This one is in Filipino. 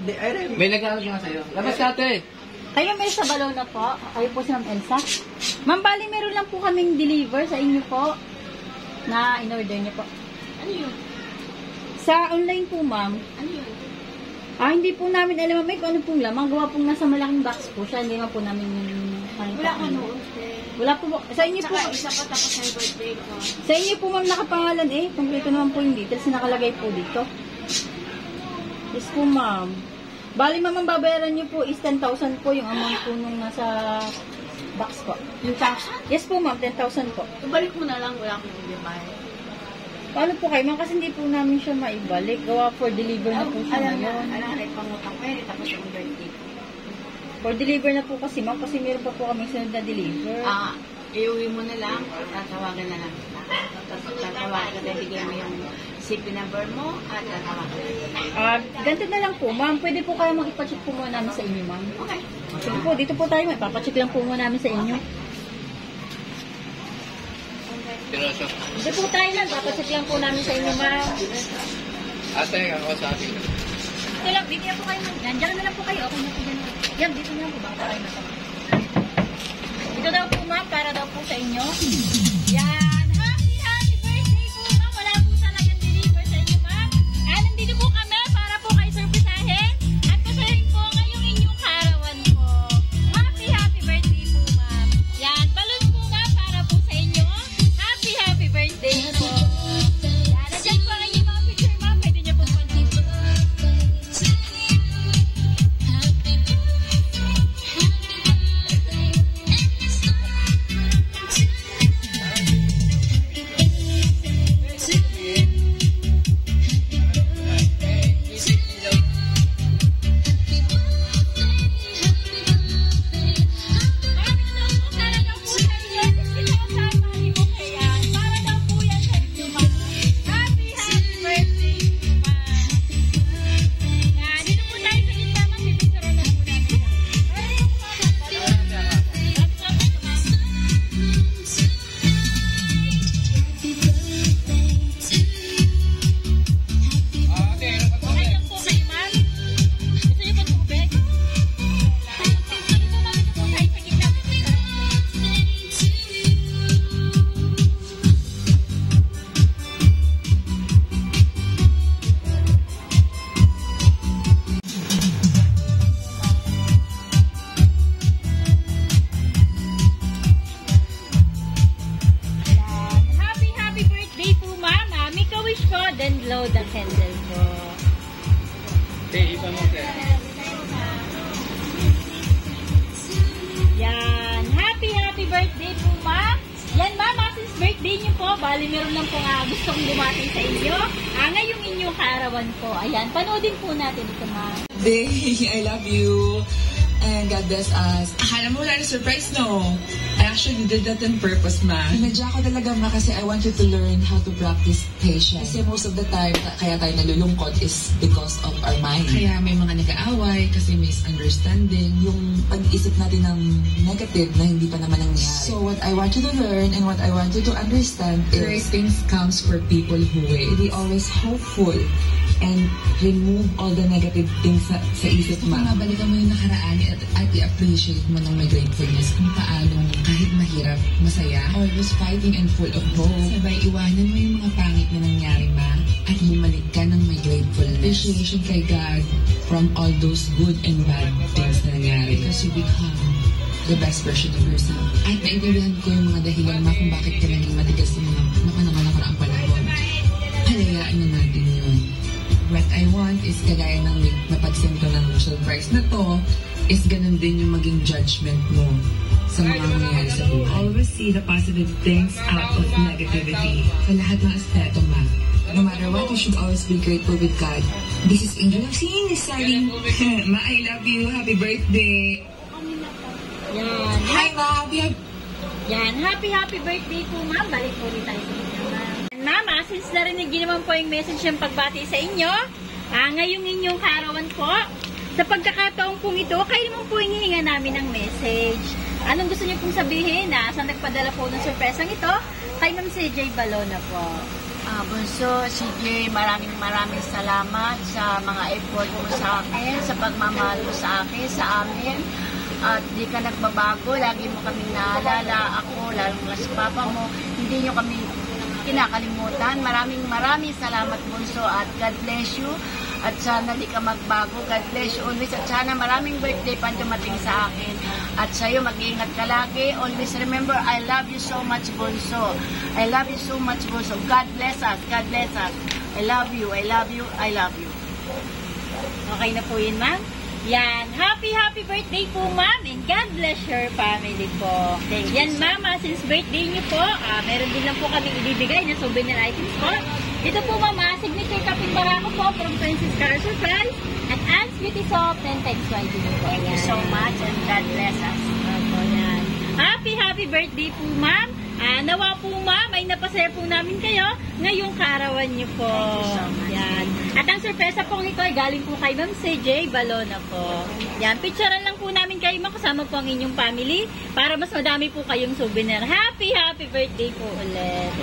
birthday. Ay, Remy. May nag-aaral nga sa'yo. Labas ka, ate. Kayo may sa balon na po. Kayo po si Ma'am Elsa. Ma'am, bali meron lang po kaming deliver sa inyo po na in-order niyo po. Ano yun? Sa online po, ma'am. Ano yun? Hindi po namin alam, may kung ano pong lamang. Gawa pong nasa malaking box po siya. Hindi nga po namin Wala ka noon. Wala po po. Sa inyo po. Saka isa pa tapos ng birthday ko. Sa inyo po, ma'am, nakapangalan eh. Kompleto naman po yung details na nakalagay po dito. Yes po, ma'am. Bali, ma'am, ang babayaran niyo po is 10,000 po yung amount po nung nasa box po. Yung tax? Yes po, ma'am, 10,000 po. Ibalik mo na lang. Wala akong ibibay. Paano po kayo, ma'am? Kasi hindi po namin siya maibalik. Gawa for deliver na po siya ngayon. Alam na, pangutang pwede tapos yung birthday. For deliver na po kasi, ma'am, kasi meron pa po kaming sunod na deliver. Iuwi mo na lang. Tatawagan na lang kita. Tatawagan na, bigay mo yung CP number mo at tatawagan na. Ganito na lang po, ma'am. Pwede po kayo mag-ipacheck po muna namin sa inyo, ma'am. Okay. Sige po, dito po tayo, ma'am. Ipapacheck lang po muna namin sa inyo. Dito po tayo lang. Ipapacheck lang po namin sa inyo, ma'am. Ate, ako sa atin. Dito lang, dito lang po kayo, ma'am. Yan, dyan na lang po kayo. Okay na po dyan. Yan, dito na lang po. Baka tayo na po. Dito daw po, ma'am, para daw po sa inyo. Yan. Happy birthday po, ma'am. Wala po talagang deliver sa inyo, ma'am. Nandito po kami para po kayo surprisahin. At pasahin po ngayong inyong kaarawan po. Happy birthday po, ma'am. Yan. Balon po, ma'am, para po sa inyo. Happy birthday po. Yan. Nandiyan po ang inyong mga picture, ma'am. Pwede niyo po panood. Then blow the candle po. Iba mo, sir. Yan. Happy birthday po, ma'am. Yan, ma'am. Since birthday niyo po, bali meron lang po nga gustong bumati sa inyo. Ngayong inyong kaarawan po. Ayan, panoodin po natin ito, ma'am. Day, I love you. And God bless us. Akala mo wala na surprise, no? I actually did that on purpose, ma. Pinadya ko talaga, ma, kasi I want you to learn how to practice patience. Kasi most of the time, kaya tayo nalulungkot is because of our mind. Kaya may mga nag-aaway, kasi misunderstanding, yung pag-isip natin ng negative na hindi pa naman nangyari. So what I want you to learn and what I want you to understand is great things comes for people who wait. Be always hopeful and remove all the negative things sa isip mo. Mabalikan mo yung nakaraan at i-appreciate mo ng may gratefulness kung paano kahit mahirap, masaya, always fighting and full of hope. Sabay iwanan mo yung mga pangit na nangyari, ma, at bumalik ka ng may gratefulness. Appreciation kay God from all those good and bad things na nangyari because you become the best version of yourself. At naintindihan ko yung mga dahilan, ma, kung bakit ka naging matigas ng mga nakaraang panahon. Halayaan na natin yun. What I want is kagaya ng napansin ko ng surprise na to, is ganun din yung maging judgment mo sa mga mangyayari sa buhay. Always see the positive things out of negativity. Sa lahat ng aspeto, ma. No matter what, you should always be grateful with God. This is Angel of Sin, saying, ma, I love you. Happy birthday. Yan. Hi, ma. Yan. Happy birthday po, ma'am. Balik po rin tayo sa inyo, ma'am. Mama, since narinig niyo naman po yung message yung pagbati sa inyo, ngayong inyong kaarawan po, sa pagkakataong pong ito, kayo naman po hinihinga namin ng message. Anong gusto niyo pong sabihin? Saan nagpadala po ng surpresang ito? Kay Ma'am CJ Balona po. Bunso, CJ, maraming salamat sa mga effort mo sa akin, sa pagmamahal mo sa akin, sa amin. At di ka nagbabago, lagi mo kaming naalala. Ako, lalo na si Papa mo, hindi nyo kami kinakalimutan. Maraming salamat, Bunso, at God bless you. At sana di ka magbago. God bless you always. At sana maraming birthday pa dumating sa akin. At sa'yo, mag-iingat ka lagi. Always remember, I love you so much, Bunso. I love you so much, Bunso. God bless us. God bless us. I love you. I love you. I love you. Okay na po yun, ma'am. Yan. Happy birthday po, ma'am. And God bless your family po. Thank you, Yan, ma'am. Since birthday niyo po, meron din lang po kami ibibigay na souvenir items po. Ito po, mama, signature kaping barako po from Princess Car Surprise at Anne's Beauty Soap and Tex Whitening po. Thank you so much and God bless us. Opo, yan. Happy birthday po, ma'am. Nawa po, ma'am, ay napasaya po namin kayo ngayong kaarawan niyo po. Thank you so much. Yan. At ang sorpresa po ito ay galing po kay Ma'am CJ Balona po. Yan, picturean lang po namin kayo, ma'am, kasama po ang inyong family para mas madami po kayong souvenir. Happy birthday po ulit.